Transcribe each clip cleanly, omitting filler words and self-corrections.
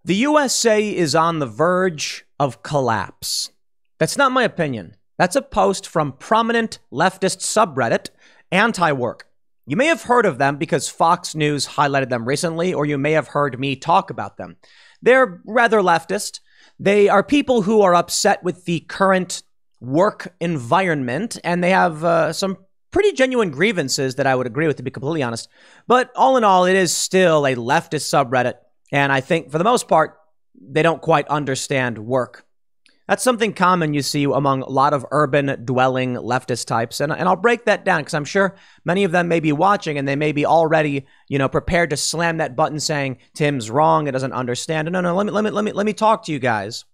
The USA is on the verge of collapse. That's not my opinion. That's a post from prominent leftist subreddit, Anti-Work. You may have heard of them because Fox News highlighted them recently, or you may have heard me talk about them. They're rather leftist. They are people who are upset with the current work environment, and they have some pretty genuine grievances that I would agree with, to be completely honest. But all in all, it is still a leftist subreddit. And I think, for the most part, they don't quite understand work. That's something common you see among a lot of urban-dwelling leftist types. And I'll break that down because I'm sure many of them may be watching and they may be already, prepared to slam that button saying, Tim's wrong, it doesn't understand. No, let me talk to you guys.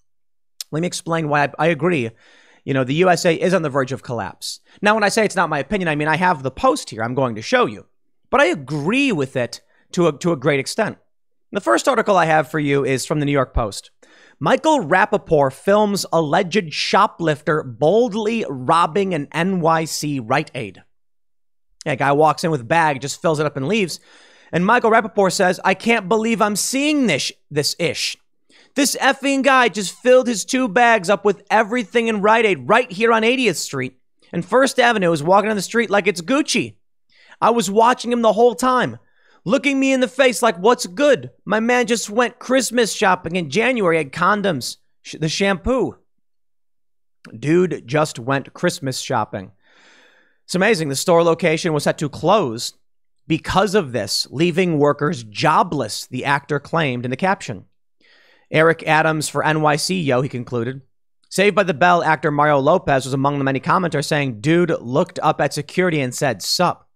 Let me explain why I agree. The USA is on the verge of collapse. Now, when I say it's not my opinion, I mean I have the post here I'm going to show you. But I agree with it to a great extent. The first article I have for you is from the New York Post. Michael Rappaport films alleged shoplifter boldly robbing an NYC Rite Aid. A guy walks in with a bag, just fills it up and leaves. And Michael Rappaport says, I can't believe I'm seeing this ish. This effing guy just filled his 2 bags up with everything in Rite Aid right here on 80th Street. And First Avenue is walking down the street like it's Gucci. I was watching him the whole time. Looking me in the face like, what's good? My man just went Christmas shopping in January, had condoms, the shampoo. Dude just went Christmas shopping. It's amazing. The store location was set to close because of this, leaving workers jobless, the actor claimed in the caption. Eric Adams for NYC, he concluded. Saved by the Bell actor Mario Lopez was among the many commenters saying, dude looked up at security and said, sup.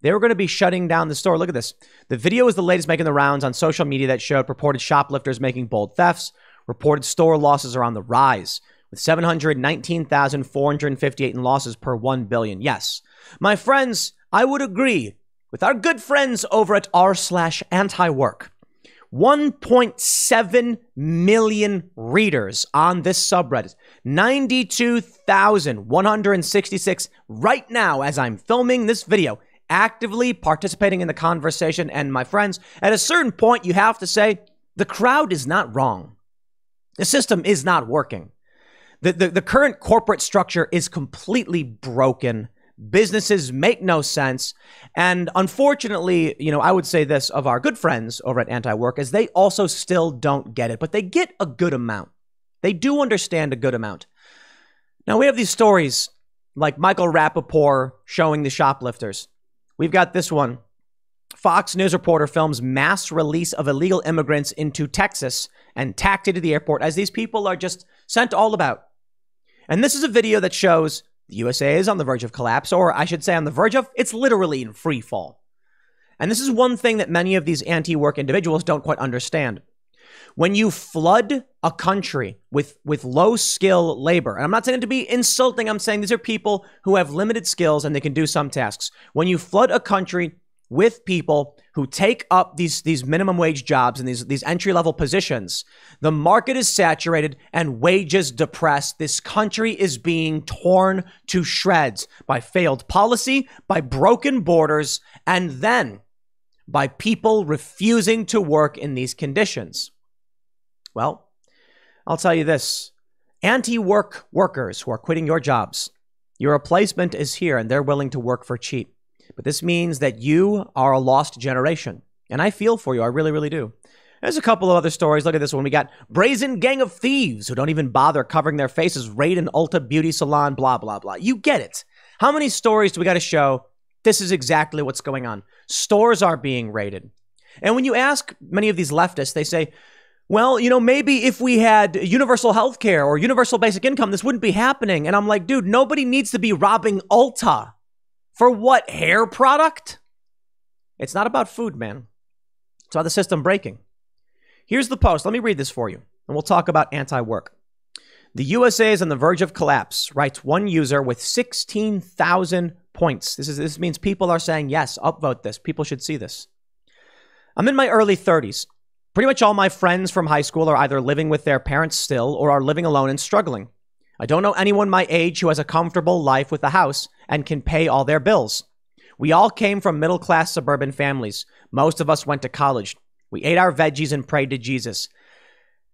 They were going to be shutting down the store. Look at this. The video is the latest making the rounds on social media that showed purported shoplifters making bold thefts. Reported store losses are on the rise, with 719,458 in losses per 1 billion. Yes, my friends, I would agree with our good friends over at r/anti-work. 1.7 million readers on this subreddit. 92,166 right now as I'm filming this video, actively participating in the conversation. And my friends, at a certain point, you have to say the crowd is not wrong. The system is not working. The current corporate structure is completely broken. Businesses make no sense. And unfortunately, I would say this of our good friends over at Anti-Work is they also still don't get it, but they get a good amount. They do understand a good amount. Now, we have these stories like Michael Rappaport showing the shoplifters. We've got this one. Fox News reporter films mass release of illegal immigrants into Texas and taxied to the airport as these people are just sent all about. And this is a video that shows the USA is on the verge of collapse, or I should say on the verge of, it's literally in free fall. And this is one thing that many of these anti-work individuals don't quite understand. When you flood a country with low-skill labor, and I'm not saying it to be insulting, I'm saying these are people who have limited skills and they can do some tasks. When you flood a country with people who take up these minimum wage jobs and these entry-level positions, the market is saturated and wages depressed. This country is being torn to shreds by failed policy, by broken borders, and then by people refusing to work in these conditions. Well, I'll tell you this. Anti-work workers who are quitting your jobs, your replacement is here and they're willing to work for cheap. But this means that you are a lost generation. And I feel for you. I really, really do. There's a couple of other stories. Look at this one. We got brazen gang of thieves who don't even bother covering their faces, raid an Ulta beauty salon, blah, blah, blah. You get it. How many stories do we got to show? This is exactly what's going on. Stores are being raided. And when you ask many of these leftists, they say, well, maybe if we had universal health care or universal basic income, this wouldn't be happening. And I'm like, dude, nobody needs to be robbing Ulta. For what, hair product? It's not about food, man. It's about the system breaking. Here's the post. Let me read this for you, and we'll talk about anti-work. The USA is on the verge of collapse, writes one user with 16,000 points. This means people are saying, yes, upvote this. People should see this. I'm in my early 30s. Pretty much all my friends from high school are either living with their parents still or are living alone and struggling. I don't know anyone my age who has a comfortable life with a house and can pay all their bills. We all came from middle-class suburban families. Most of us went to college. We ate our veggies and prayed to Jesus.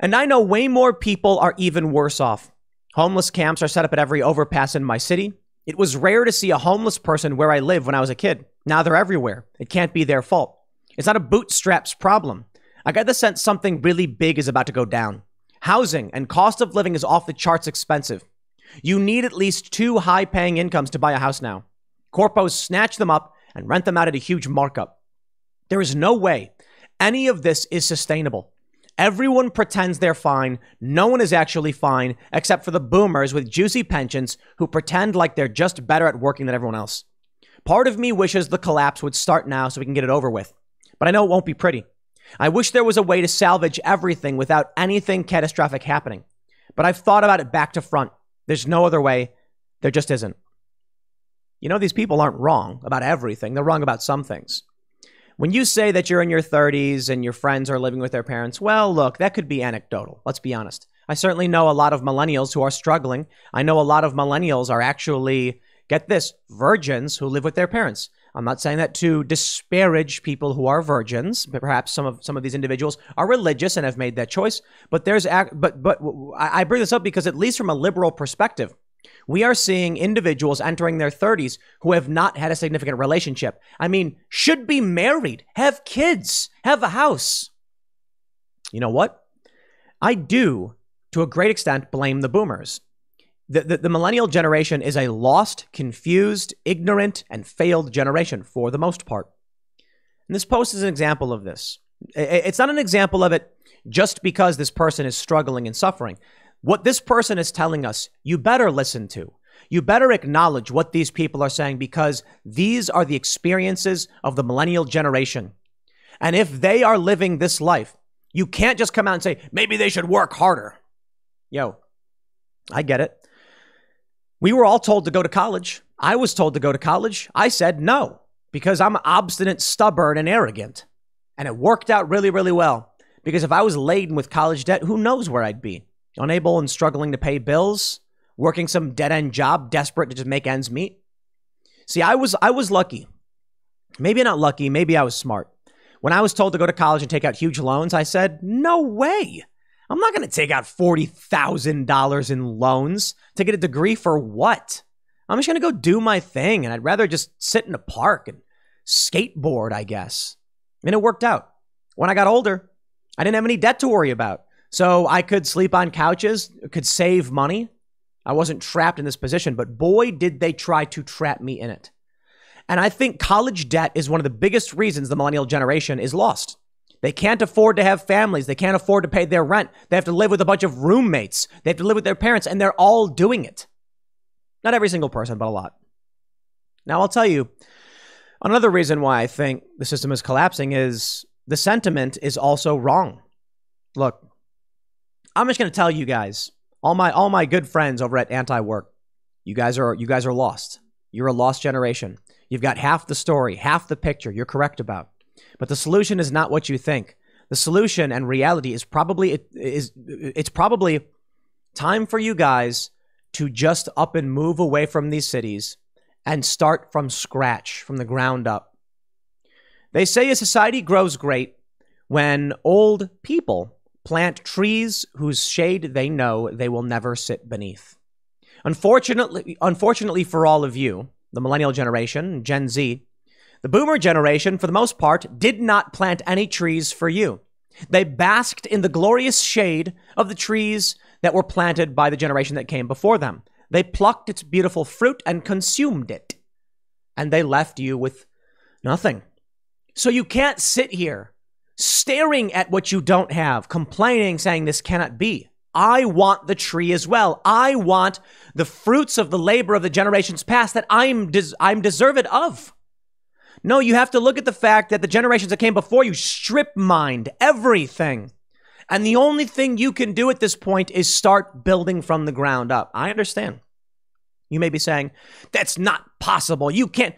And I know way more people are even worse off. Homeless camps are set up at every overpass in my city. It was rare to see a homeless person where I live when I was a kid. Now they're everywhere. It can't be their fault. It's not a bootstraps problem. I got the sense something really big is about to go down. Housing and cost of living is off the charts expensive. You need at least 2 high-paying incomes to buy a house now. Corpos snatch them up and rent them out at a huge markup. There is no way any of this is sustainable. Everyone pretends they're fine. No one is actually fine, except for the boomers with juicy pensions who pretend like they're just better at working than everyone else. Part of me wishes the collapse would start now so we can get it over with. But I know it won't be pretty. I wish there was a way to salvage everything without anything catastrophic happening. But I've thought about it back to front. There's no other way. There just isn't. You know, these people aren't wrong about everything. They're wrong about some things. When you say that you're in your 30s and your friends are living with their parents, well, look, that could be anecdotal. Let's be honest. I certainly know a lot of millennials who are struggling. I know a lot of millennials are actually, get this, virgins who live with their parents. I'm not saying that to disparage people who are virgins, but perhaps some of these individuals are religious and have made that choice. But I bring this up because at least from a liberal perspective, we are seeing individuals entering their 30s who have not had a significant relationship. I mean, should be married, have kids, have a house. You know what? I do, to a great extent, blame the boomers. The millennial generation is a lost, confused, ignorant, and failed generation for the most part. And this post is an example of this. It's not an example of it just because this person is struggling and suffering. What this person is telling us, you better listen to. You better acknowledge what these people are saying because these are the experiences of the millennial generation. And if they are living this life, you can't just come out and say, maybe they should work harder. Yo, I get it. We were all told to go to college. I was told to go to college. I said no because I'm obstinate, stubborn, and arrogant. And it worked out really, really well because if I was laden with college debt, who knows where I'd be? Unable and struggling to pay bills, working some dead-end job, desperate to just make ends meet. See, I was lucky. Maybe not lucky, maybe I was smart. When I was told to go to college and take out huge loans, I said, no way. I'm not going to take out $40,000 in loans to get a degree for what? I'm just going to go do my thing, and I'd rather just sit in a park and skateboard, I guess. And it worked out. When I got older, I didn't have any debt to worry about. So I could sleep on couches, could save money. I wasn't trapped in this position, but boy, did they try to trap me in it. And I think college debt is one of the biggest reasons the millennial generation is lost. They can't afford to have families. They can't afford to pay their rent. They have to live with a bunch of roommates. They have to live with their parents, and they're all doing it. Not every single person, but a lot. Now, I'll tell you, another reason why I think the system is collapsing is the sentiment is also wrong. Look, I'm just going to tell you guys, all my good friends over at Anti-Work, you guys are lost. You're a lost generation. You've got half the story, half the picture you're correct about. But the solution is not what you think. The solution and reality is probably time for you guys to just up and move away from these cities and start from scratch, from the ground up. They say a society grows great when old people plant trees whose shade they know they will never sit beneath. Unfortunately for all of you, the millennial generation, Gen Z, the boomer generation, for the most part, did not plant any trees for you. They basked in the glorious shade of the trees that were planted by the generation that came before them. They plucked its beautiful fruit and consumed it. And they left you with nothing. So you can't sit here staring at what you don't have, complaining, saying this cannot be. I want the tree as well. I want the fruits of the labor of the generations past that I'm deserved of. No, you have to look at the fact that the generations that came before you strip mined everything. And the only thing you can do at this point is start building from the ground up. I understand. You may be saying, that's not possible. You can't.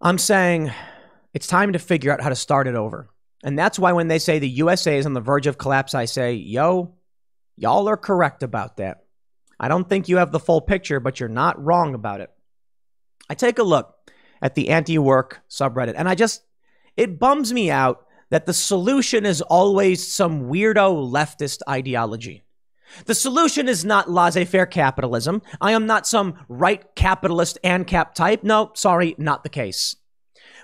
I'm saying it's time to figure out how to start it over. And that's why when they say the USA is on the verge of collapse, I say, yo, y'all are correct about that. I don't think you have the full picture, but you're not wrong about it. I take a look at the anti-work subreddit, and it bums me out that the solution is always some weirdo leftist ideology. The solution is not laissez-faire capitalism. I am not some right capitalist ANCAP type. No, sorry, not the case.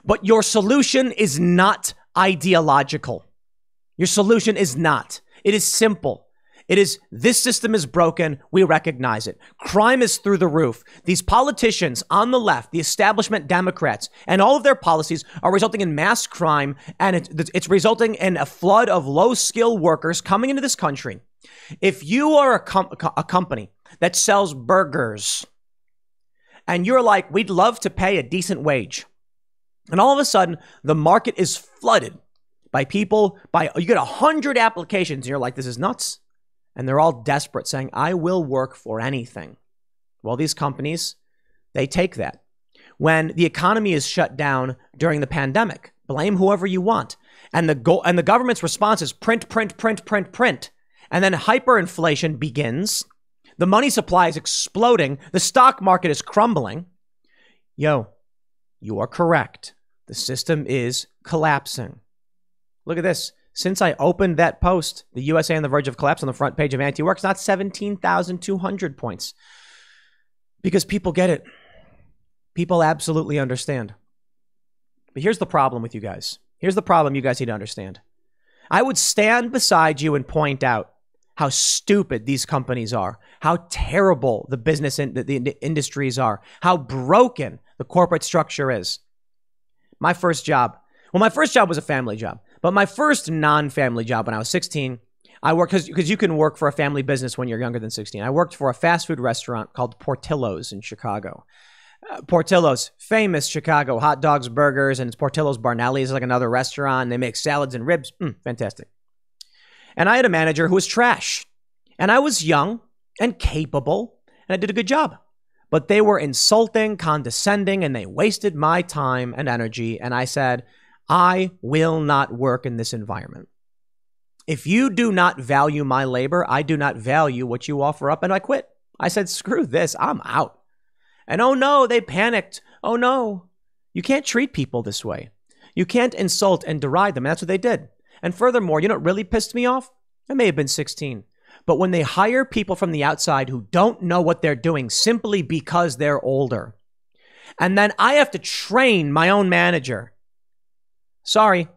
But your solution is not ideological. Your solution is not. It is simple. It is, this system is broken. We recognize it. Crime is through the roof. These politicians on the left, the establishment Democrats, and all of their policies are resulting in mass crime, and it's resulting in a flood of low-skilled workers coming into this country. If you are a company that sells burgers, and you're like, we'd love to pay a decent wage, and all of a sudden, the market is flooded by people, you get 100 applications, and you're like, this is nuts. And they're all desperate, saying, I will work for anything. Well, these companies, they take that. When the economy is shut down during the pandemic, blame whoever you want. And the government's response is print, print, print, print, print. And then hyperinflation begins. The money supply is exploding. The stock market is crumbling. Yo, you are correct. The system is collapsing. Look at this. Since I opened that post, the USA on the verge of collapse on the front page of Anti-Work's not 17,200 points. Because people get it. People absolutely understand. But here's the problem with you guys. Here's the problem you guys need to understand. I would stand beside you and point out how stupid these companies are, how terrible the business and the industries are, how broken the corporate structure is. My first job was a family job. But my first non-family job when I was 16, I worked, because you can work for a family business when you're younger than 16. I worked for a fast food restaurant called Portillo's in Chicago. Portillo's, famous Chicago hot dogs, burgers, and it's Portillo's Barnelli's, like another restaurant. They make salads and ribs. Fantastic. And I had a manager who was trash. And I was young and capable, and I did a good job. But they were insulting, condescending, and they wasted my time and energy. And I said, I will not work in this environment. If you do not value my labor, I do not value what you offer up, and I quit. I said, screw this, I'm out. And oh no, they panicked. Oh no, you can't treat people this way. You can't insult and deride them. And that's what they did. And furthermore, you know what really pissed me off? I may have been 16. But when they hire people from the outside who don't know what they're doing simply because they're older, and then I have to train my own manager. Sorry,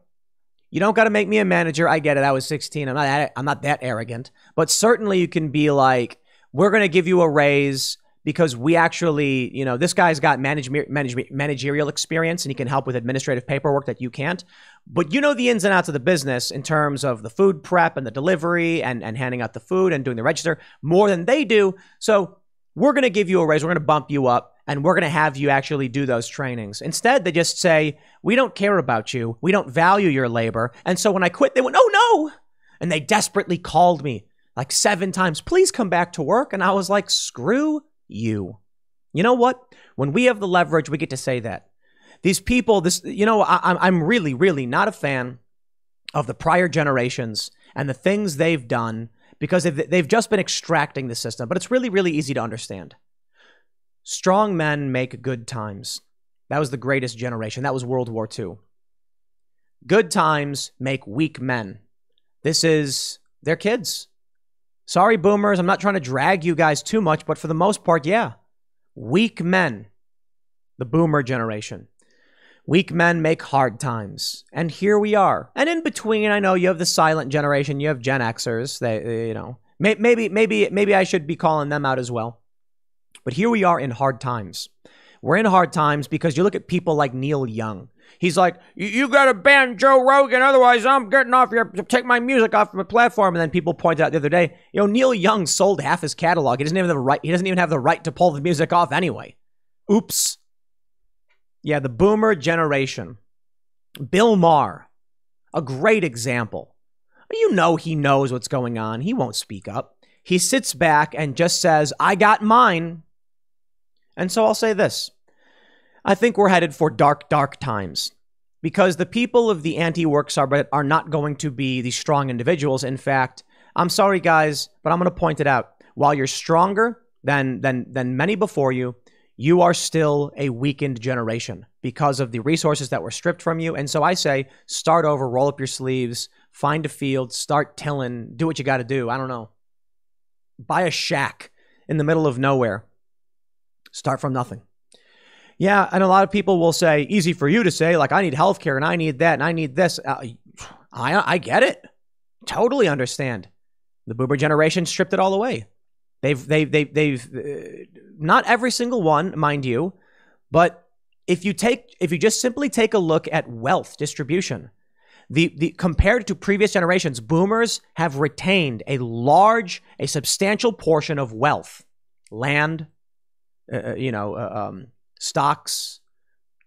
you don't got to make me a manager. I get it. I was 16. I'm not that arrogant. But certainly you can be like, we're going to give you a raise because we actually, this guy's got managerial experience and he can help with administrative paperwork that you can't. But you know the ins and outs of the business in terms of the food prep and the delivery and handing out the food and doing the register more than they do. So we're going to give you a raise. We're going to bump you up. And we're going to have you actually do those trainings. Instead, they just say, we don't care about you. We don't value your labor. And so when I quit, they went, oh, no. And they desperately called me like 7 times. Please come back to work. And I was like, screw you. You know what? When we have the leverage, we get to say that. These people, I'm really, really not a fan of the prior generations and the things they've done because they've just been extracting the system. But it's really, really easy to understand. Strong men make good times. That was the greatest generation. That was World War II. Good times make weak men. This is their kids. Sorry, boomers. I'm not trying to drag you guys too much, but for the most part, yeah. Weak men. The boomer generation. Weak men make hard times. And here we are. And in between, I know you have the silent generation. You have Gen Xers. Maybe I should be calling them out as well. But here we are in hard times. We're in hard times because you look at people like Neil Young. He's like, you got to ban Joe Rogan, otherwise I'm getting off your, take my music off my platform. And then people pointed out the other day, Neil Young sold half his catalog. He doesn't even have the right to pull the music off anyway. Oops. Yeah, the boomer generation. Bill Maher, a great example. He knows what's going on. He won't speak up. He sits back and just says, I got mine. And so I'll say this. I think we're headed for dark, dark times because the people of the anti-work subreddit are not going to be the strong individuals. In fact, I'm sorry, guys, but I'm going to point it out. While you're stronger than many before you, you are still a weakened generation because of the resources that were stripped from you. And so I say, start over, roll up your sleeves, find a field, start tilling, do what you got to do. I don't know. Buy a shack in the middle of nowhere. Start from nothing. Yeah, and a lot of people will say, easy for you to say, like, I need healthcare and I need that and I need this. I get it. Totally understand. The boomer generation stripped it all away. They've not every single one, mind you, but if you just simply take a look at wealth distribution, the compared to previous generations, boomers have retained a substantial portion of wealth, land, stocks,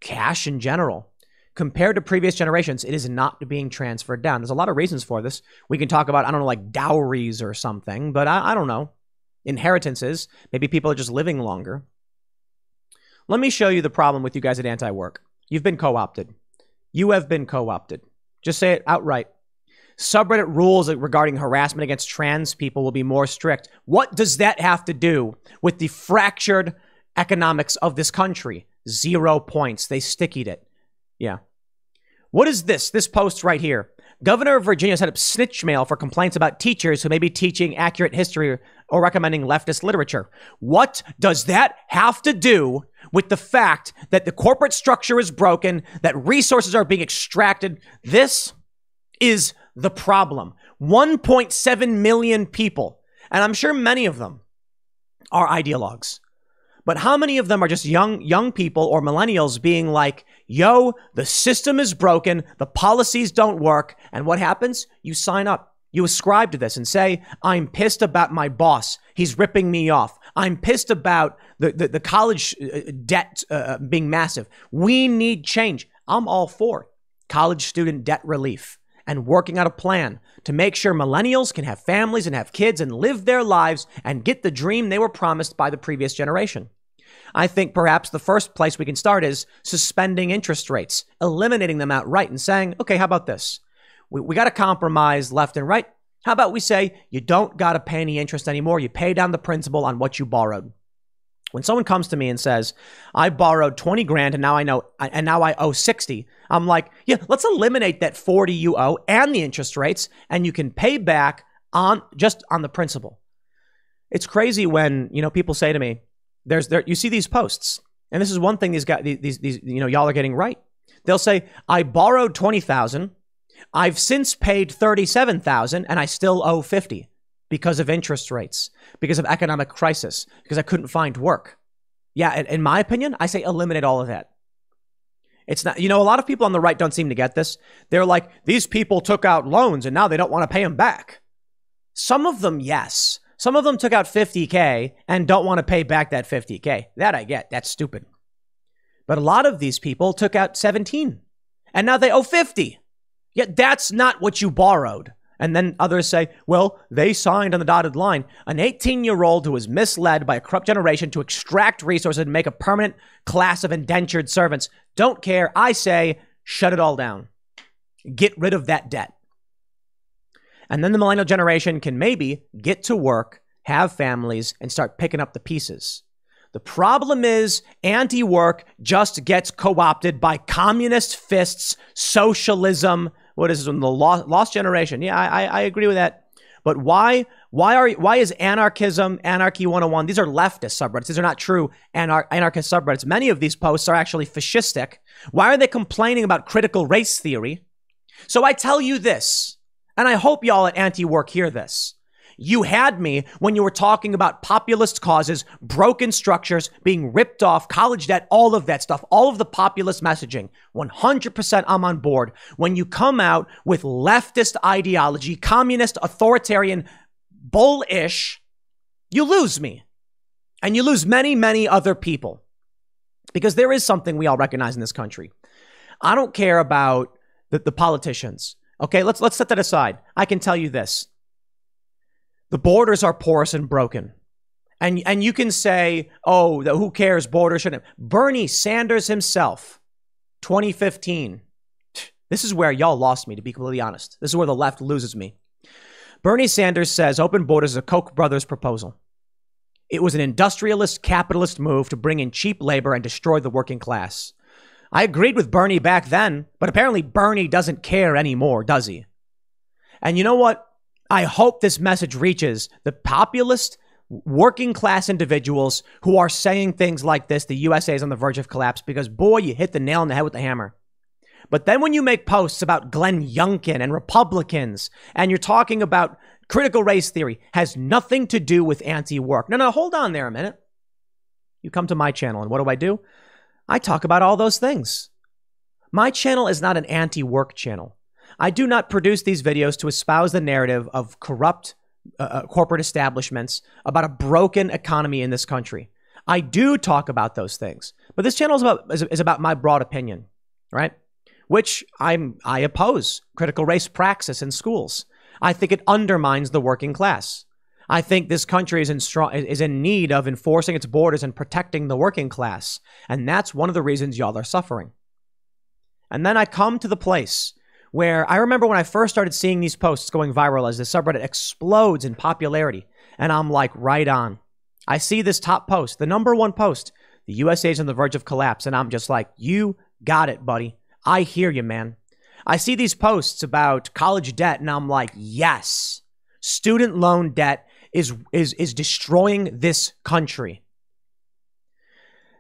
cash in general. Compared to previous generations, it is not being transferred down. There's a lot of reasons for this. We can talk about, I don't know, like dowries or something, but I don't know. Inheritances. Maybe people are just living longer. Let me show you the problem with you guys at Anti-Work. You've been co-opted. You have been co-opted. Just say it outright. Subreddit rules regarding harassment against trans people will be more strict. What does that have to do with the fractured economics of this country? 0 points. They stickied it. Yeah. What is this? This post right here. Governor of Virginia set up snitch mail for complaints about teachers who may be teaching accurate history or recommending leftist literature. What does that have to do with the fact that the corporate structure is broken, that resources are being extracted? This is the problem. 1.7 million people, and I'm sure many of them are ideologues. But how many of them are just young people or millennials being like, yo, the system is broken, the policies don't work, and what happens? You sign up. You ascribe to this and say, I'm pissed about my boss. He's ripping me off. I'm pissed about the college debt being massive. We need change. I'm all for college student debt relief and working out a plan to make sure millennials can have families and have kids and live their lives and get the dream they were promised by the previous generation. I think perhaps the first place we can start is suspending interest rates, eliminating them outright and saying, okay, how about this? We got to compromise left and right. How about we say you don't got to pay any interest anymore. You pay down the principal on what you borrowed. When someone comes to me and says, I borrowed 20 grand and now I owe 60. I'm like, yeah, let's eliminate that 40 you owe and the interest rates, and you can pay back just on the principal. It's crazy when, people say to me, you see these posts, and this is one thing these y'all are getting right. They'll say, I borrowed 20,000. I've since paid 37,000 and I still owe 50 because of interest rates, because of economic crisis, because I couldn't find work. Yeah. In my opinion, I say eliminate all of that. It's not, a lot of people on the right don't seem to get this. They're like, these people took out loans and now they don't want to pay them back. Some of them, yes. Some of them took out 50K and don't want to pay back that 50K. That I get. That's stupid. But a lot of these people took out 17 and now they owe 50. Yet that's not what you borrowed. And then others say, well, they signed on the dotted line. An 18-year-old who was misled by a corrupt generation to extract resources and make a permanent class of indentured servants. Don't care. I say, shut it all down. Get rid of that debt. And then the millennial generation can maybe get to work, have families, and start picking up the pieces. The problem is anti-work just gets co-opted by communist fists, socialism. What is this one? The lost generation. Yeah, I agree with that. But why is anarchism, Anarchy 101? These are leftist subreddits. These are not true anarchist subreddits. Many of these posts are actually fascistic. Why are they complaining about critical race theory? So I tell you this, and I hope y'all at anti-work hear this. You had me when you were talking about populist causes, broken structures, being ripped off, college debt, all of that stuff, all of the populist messaging. 100% I'm on board. When you come out with leftist ideology, communist, authoritarian, bullish, you lose me. And you lose many, many other people. Because there is something we all recognize in this country. I don't care about the politicians. Okay, let's set that aside. I can tell you this. The borders are porous and broken. And you can say, oh, who cares? Borders shouldn't. Bernie Sanders himself, 2015. This is where y'all lost me, to be completely honest. This is where the left loses me. Bernie Sanders says open borders is a Koch brothers proposal. It was an industrialist capitalist move to bring in cheap labor and destroy the working class. I agreed with Bernie back then, but apparently Bernie doesn't care anymore, does he? And you know what? I hope this message reaches the populist, working class individuals who are saying things like this, the USA is on the verge of collapse, because boy, you hit the nail on the head with the hammer. But then when you make posts about Glenn Youngkin and Republicans, and you're talking about critical race theory, has nothing to do with anti-work. No, hold on there a minute. You come to my channel, and what do? I talk about all those things. My channel is not an anti-work channel. I do not produce these videos to espouse the narrative of corrupt corporate establishments, about a broken economy in this country. I do talk about those things, but this channel is about my broad opinion, right? Which I oppose critical race praxis in schools. I think it undermines the working class. I think this country is in need of enforcing its borders and protecting the working class. And that's one of the reasons y'all are suffering. And then I come to the place where I remember when I first started seeing these posts going viral as the subreddit explodes in popularity. And I'm like, right on. I see this top post, the #1 post, the USA is on the verge of collapse. And I'm just like, you got it, buddy. I hear you, man. I see these posts about college debt and I'm like, yes, student loan debt is destroying this country.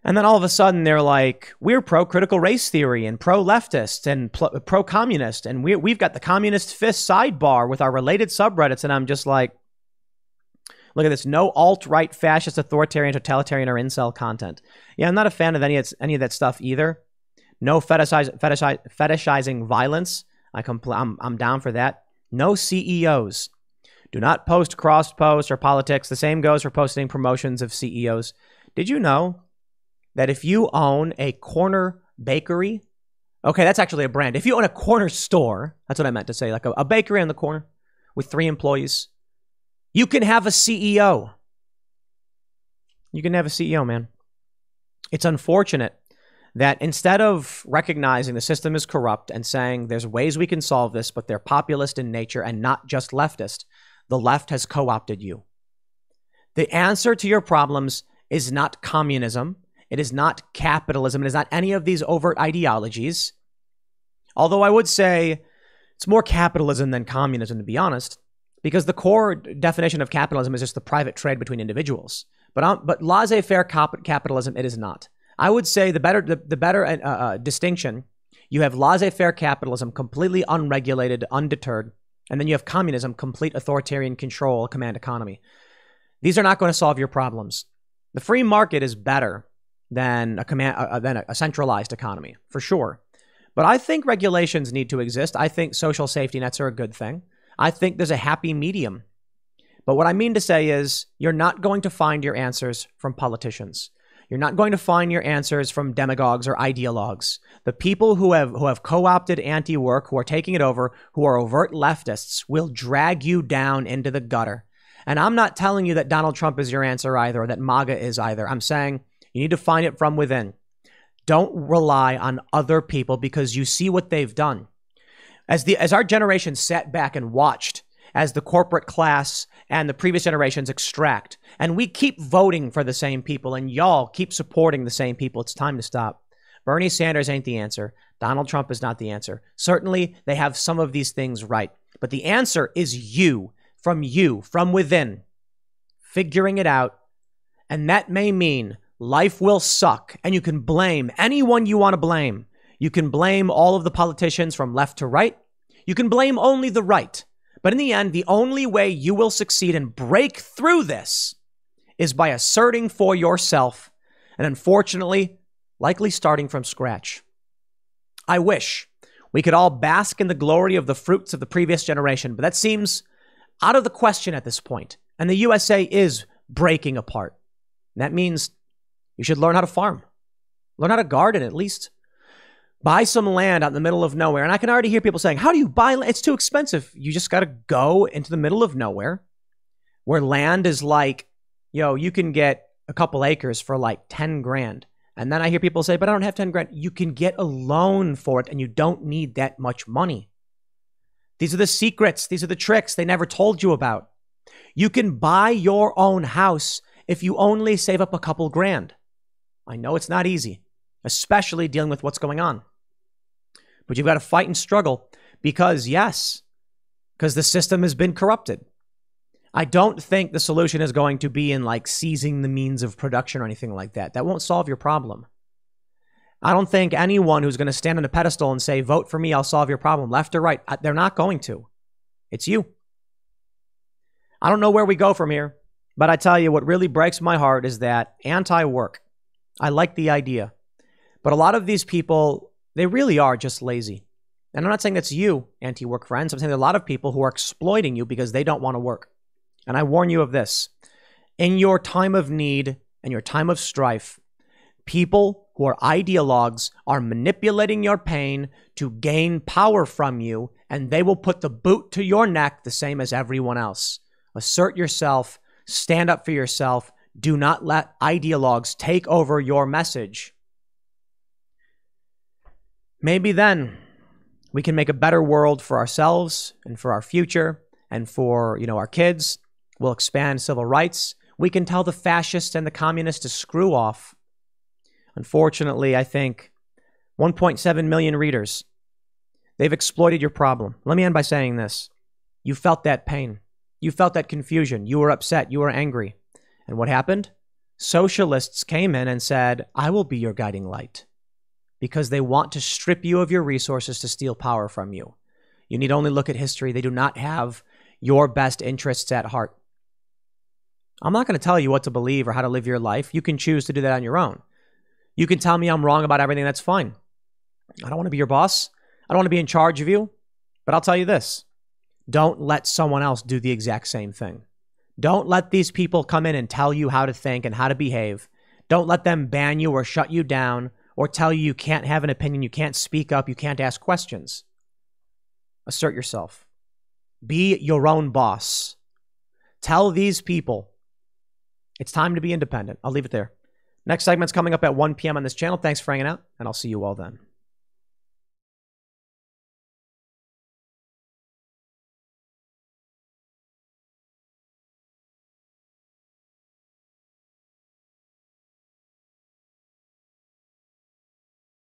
And then all of a sudden they're like, we're pro-critical race theory and pro-leftist and pro-communist. And we've got the communist fist sidebar with our related subreddits. And I'm just like, look at this. No alt-right, fascist, authoritarian, totalitarian, or incel content. Yeah, I'm not a fan of any of that stuff either. No fetishizing violence. I'm down for that. No CEOs. Do not post cross posts or politics. The same goes for posting promotions of CEOs. Did you know that if you own a corner bakery, okay, that's actually a brand. If you own a corner store, that's what I meant to say, like a bakery on the corner with 3 employees, you can have a CEO. You can have a CEO, man. It's unfortunate that instead of recognizing the system is corrupt and saying there's ways we can solve this, but they're populist in nature and not just leftist, the left has co-opted you. The answer to your problems is not communism. It is not capitalism. It is not any of these overt ideologies. Although I would say it's more capitalism than communism, to be honest, because the core definition of capitalism is just the private trade between individuals. But laissez-faire capitalism, it is not. I would say the better distinction, you have laissez-faire capitalism, completely unregulated, undeterred, and then you have communism, complete authoritarian control, command economy. These are not going to solve your problems. The free market is better than a centralized economy, for sure. But I think regulations need to exist. I think social safety nets are a good thing. I think there's a happy medium. But what I mean to say is you're not going to find your answers from politicians. You're not going to find your answers from demagogues or ideologues. The people who have co-opted anti-work, who are taking it over, who are overt leftists, will drag you down into the gutter. And I'm not telling you that Donald Trump is your answer either, or that MAGA is either. I'm saying you need to find it from within. Don't rely on other people because you see what they've done. As our generation sat back and watched as the corporate class and the previous generations extract, and we keep voting for the same people, and y'all keep supporting the same people, it's time to stop. Bernie Sanders ain't the answer. Donald Trump is not the answer. Certainly, they have some of these things right. But the answer is you, from within, figuring it out. And that may mean life will suck, and you can blame anyone you want to blame. You can blame all of the politicians from left to right. You can blame only the right. But in the end, the only way you will succeed and break through this is by asserting for yourself, and unfortunately, likely starting from scratch. I wish we could all bask in the glory of the fruits of the previous generation, but that seems out of the question at this point. And the USA is breaking apart. And that means you should learn how to farm. Learn how to garden, at least. Buy some land out in the middle of nowhere. And I can already hear people saying, how do you buy land? It's too expensive. You just got to go into the middle of nowhere where land is like, you can get a couple acres for like 10 grand. And then I hear people say, but I don't have 10 grand. You can get a loan for it and you don't need that much money. These are the secrets. These are the tricks they never told you about. You can buy your own house if you only save up a couple grand. I know it's not easy, especially dealing with what's going on. But you've got to fight and struggle because the system has been corrupted. I don't think the solution is going to be in like seizing the means of production or anything like that. That won't solve your problem. I don't think anyone who's going to stand on a pedestal and say, vote for me, I'll solve your problem, left or right, they're not going to. It's you. I don't know where we go from here, but I tell you what really breaks my heart is that anti-work. I like the idea, but a lot of these people, they really are just lazy. And I'm not saying that's you, anti-work friends. I'm saying there are a lot of people who are exploiting you because they don't want to work. And I warn you of this. In your time of need and your time of strife, people who are ideologues are manipulating your pain to gain power from you, and they will put the boot to your neck the same as everyone else. Assert yourself. Stand up for yourself. Do not let ideologues take over your message. Maybe then we can make a better world for ourselves and for our future and for, our kids. We'll expand civil rights. We can tell the fascists and the communists to screw off. Unfortunately, I think 1.7 million readers, they've exploited your problem. Let me end by saying this. You felt that pain. You felt that confusion. You were upset. You were angry. And what happened? Socialists came in and said, I will be your guiding light. Because they want to strip you of your resources to steal power from you. You need only look at history. They do not have your best interests at heart. I'm not going to tell you what to believe or how to live your life. You can choose to do that on your own. You can tell me I'm wrong about everything. That's fine. I don't want to be your boss. I don't want to be in charge of you. But I'll tell you this. Don't let someone else do the exact same thing. Don't let these people come in and tell you how to think and how to behave. Don't let them ban you or shut you down or tell you you can't have an opinion, you can't speak up, you can't ask questions. Assert yourself. Be your own boss. Tell these people it's time to be independent. I'll leave it there. Next segment's coming up at 1 p.m. on this channel. Thanks for hanging out, and I'll see you all then.